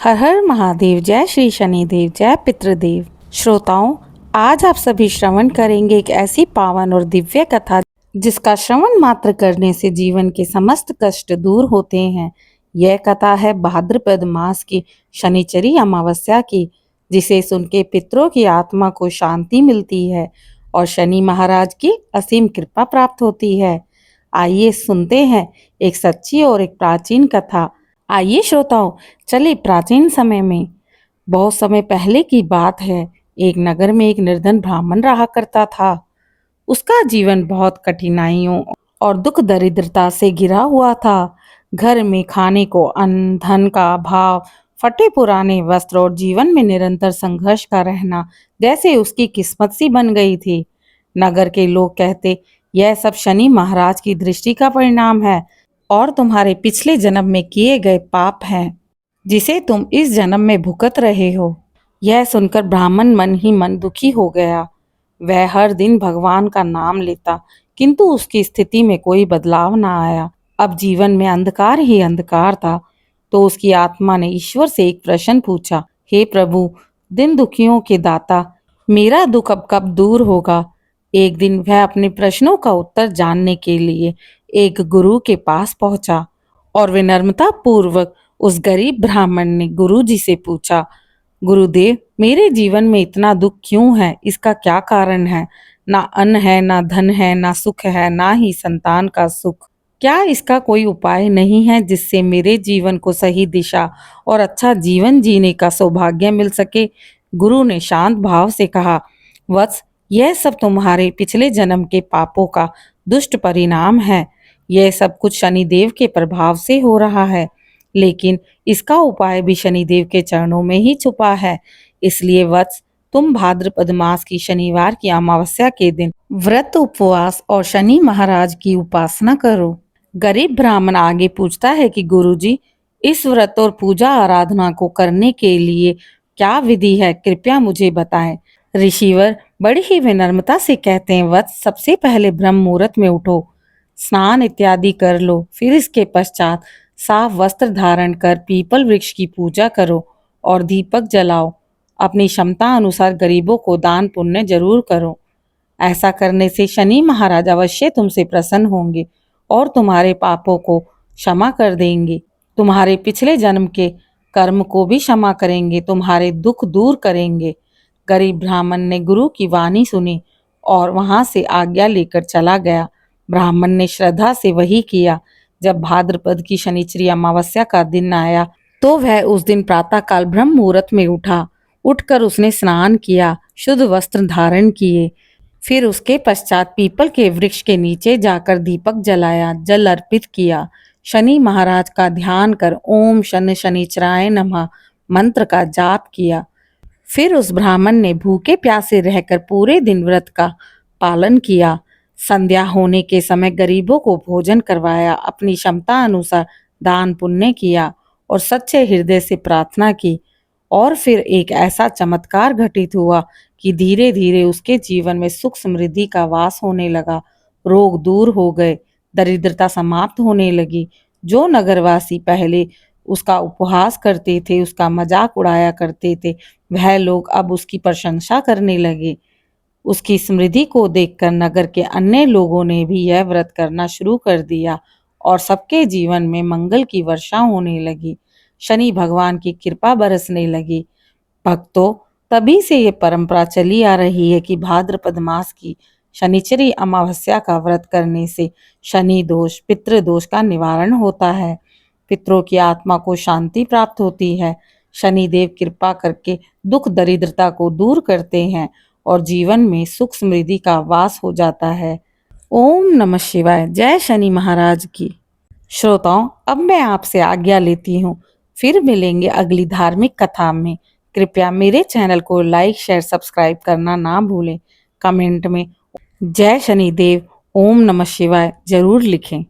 हर हर महादेव। जय श्री शनिदेव, जय पितृदेव। श्रोताओं, आज आप सभी श्रवण करेंगे एक ऐसी पावन और दिव्य कथा जिसका श्रवण मात्र करने से जीवन के समस्त कष्ट दूर होते हैं। यह कथा है भाद्रपद मास की शनिचरी अमावस्या की, जिसे सुन के पितरों की आत्मा को शांति मिलती है और शनि महाराज की असीम कृपा प्राप्त होती है। आइए सुनते हैं एक सच्ची और एक प्राचीन कथा। आइए श्रोताओ, चले प्राचीन समय में, बहुत समय पहले की बात है। एक नगर में एक निर्धन ब्राह्मण रहा करता था। उसका जीवन बहुत कठिनाइयों और दुख दरिद्रता से घिरा हुआ था। घर में खाने को अन्न, धन का अभाव, फटे पुराने वस्त्र और जीवन में निरंतर संघर्ष का रहना जैसे उसकी किस्मत सी बन गई थी। नगर के लोग कहते, यह सब शनि महाराज की दृष्टि का परिणाम है और तुम्हारे पिछले जन्म में किए गए पाप हैं, जिसे तुम इस जन्म में भुगत रहे हो। यह सुनकर ब्राह्मण मन ही मन दुखी हो गया। वह हर दिन भगवान का नाम लेता, किंतु उसकी स्थिति में कोई बदलाव न आया। अब जीवन में अंधकार ही अंधकार था। तो उसकी आत्मा ने ईश्वर से एक प्रश्न पूछा, हे प्रभु, दिन दुखियों के दाता, मेरा दुख अब कब दूर होगा? एक दिन वह अपने प्रश्नों का उत्तर जानने के लिए एक गुरु के पास पहुंचा और विनम्रता पूर्वक उस गरीब ब्राह्मण ने गुरु जी से पूछा, गुरुदेव, मेरे जीवन में इतना दुख क्यों है? इसका क्या कारण है? ना अन्न है, ना धन है, ना सुख है, ना ही संतान का सुख। क्या इसका कोई उपाय नहीं है जिससे मेरे जीवन को सही दिशा और अच्छा जीवन जीने का सौभाग्य मिल सके? गुरु ने शांत भाव से कहा, वत्स, यह सब तुम्हारे पिछले जन्म के पापों का दुष्ट परिणाम है। यह सब कुछ शनिदेव के प्रभाव से हो रहा है, लेकिन इसका उपाय भी शनिदेव के चरणों में ही छुपा है। इसलिए वत्स, तुम भाद्रपद मास की शनिवार की अमावस्या के दिन व्रत, उपवास और शनि महाराज की उपासना करो। गरीब ब्राह्मण आगे पूछता है कि गुरुजी, इस व्रत और पूजा आराधना को करने के लिए क्या विधि है? कृपया मुझे बताएं। ऋषिवर बड़ी ही विनम्रता से कहते हैं, वत्स, सबसे पहले ब्रह्म मुहूर्त में उठो, स्नान इत्यादि कर लो। फिर इसके पश्चात साफ वस्त्र धारण कर पीपल वृक्ष की पूजा करो और दीपक जलाओ। अपनी क्षमता अनुसार गरीबों को दान पुण्य जरूर करो। ऐसा करने से शनि महाराज अवश्य तुमसे प्रसन्न होंगे और तुम्हारे पापों को क्षमा कर देंगे। तुम्हारे पिछले जन्म के कर्म को भी क्षमा करेंगे, तुम्हारे दुख दूर करेंगे। गरीब ब्राह्मण ने गुरु की वाणी सुनी और वहां से आज्ञा लेकर चला गया। ब्राह्मण ने श्रद्धा से वही किया। जब भाद्रपद की शनिचरी अमावस्या का दिन आया तो वह उस दिन प्रातःकाल ब्रह्म मुहूर्त में उठा। उठकर उसने स्नान किया, शुद्ध वस्त्र धारण किए। फिर उसके पश्चात पीपल के वृक्ष के नीचे जाकर दीपक जलाया, जल अर्पित किया। शनि महाराज का ध्यान कर ओम शनि शनिचराय नमः मंत्र का जाप किया। फिर उस ब्राह्मण ने भूखे प्यासे रहकर पूरे दिन व्रत का पालन किया। संध्या होने के समय गरीबों को भोजन करवाया, अपनी क्षमता अनुसार दान पुण्य किया और सच्चे हृदय से प्रार्थना की। और फिर एक ऐसा चमत्कार घटित हुआ कि धीरे धीरे उसके जीवन में सुख समृद्धि का वास होने लगा। रोग दूर हो गए, दरिद्रता समाप्त होने लगी। जो नगरवासी पहले उसका उपहास करते थे, उसका मजाक उड़ाया करते थे, वह लोग अब उसकी प्रशंसा करने लगे। उसकी समृद्धि को देखकर नगर के अन्य लोगों ने भी यह व्रत करना शुरू कर दिया और सबके जीवन में मंगल की वर्षा होने लगी। शनि भगवान की कृपा बरसने लगी। भक्तों, तभी से ये परंपरा चली आ रही है कि भाद्रपद मास की शनिचरी अमावस्या का व्रत करने से शनि दोष, पितृदोष का निवारण होता है। पितरों की आत्मा को शांति प्राप्त होती है। शनिदेव कृपा करके दुख दरिद्रता को दूर करते हैं और जीवन में सुख समृद्धि का वास हो जाता है। ओम नमः शिवाय। जय शनि महाराज की। श्रोताओं, अब मैं आपसे आज्ञा लेती हूँ। फिर मिलेंगे अगली धार्मिक कथा में। कृपया मेरे चैनल को लाइक, शेयर, सब्सक्राइब करना ना भूलें। कमेंट में जय शनिदेव, ओम नमः शिवाय जरूर लिखें।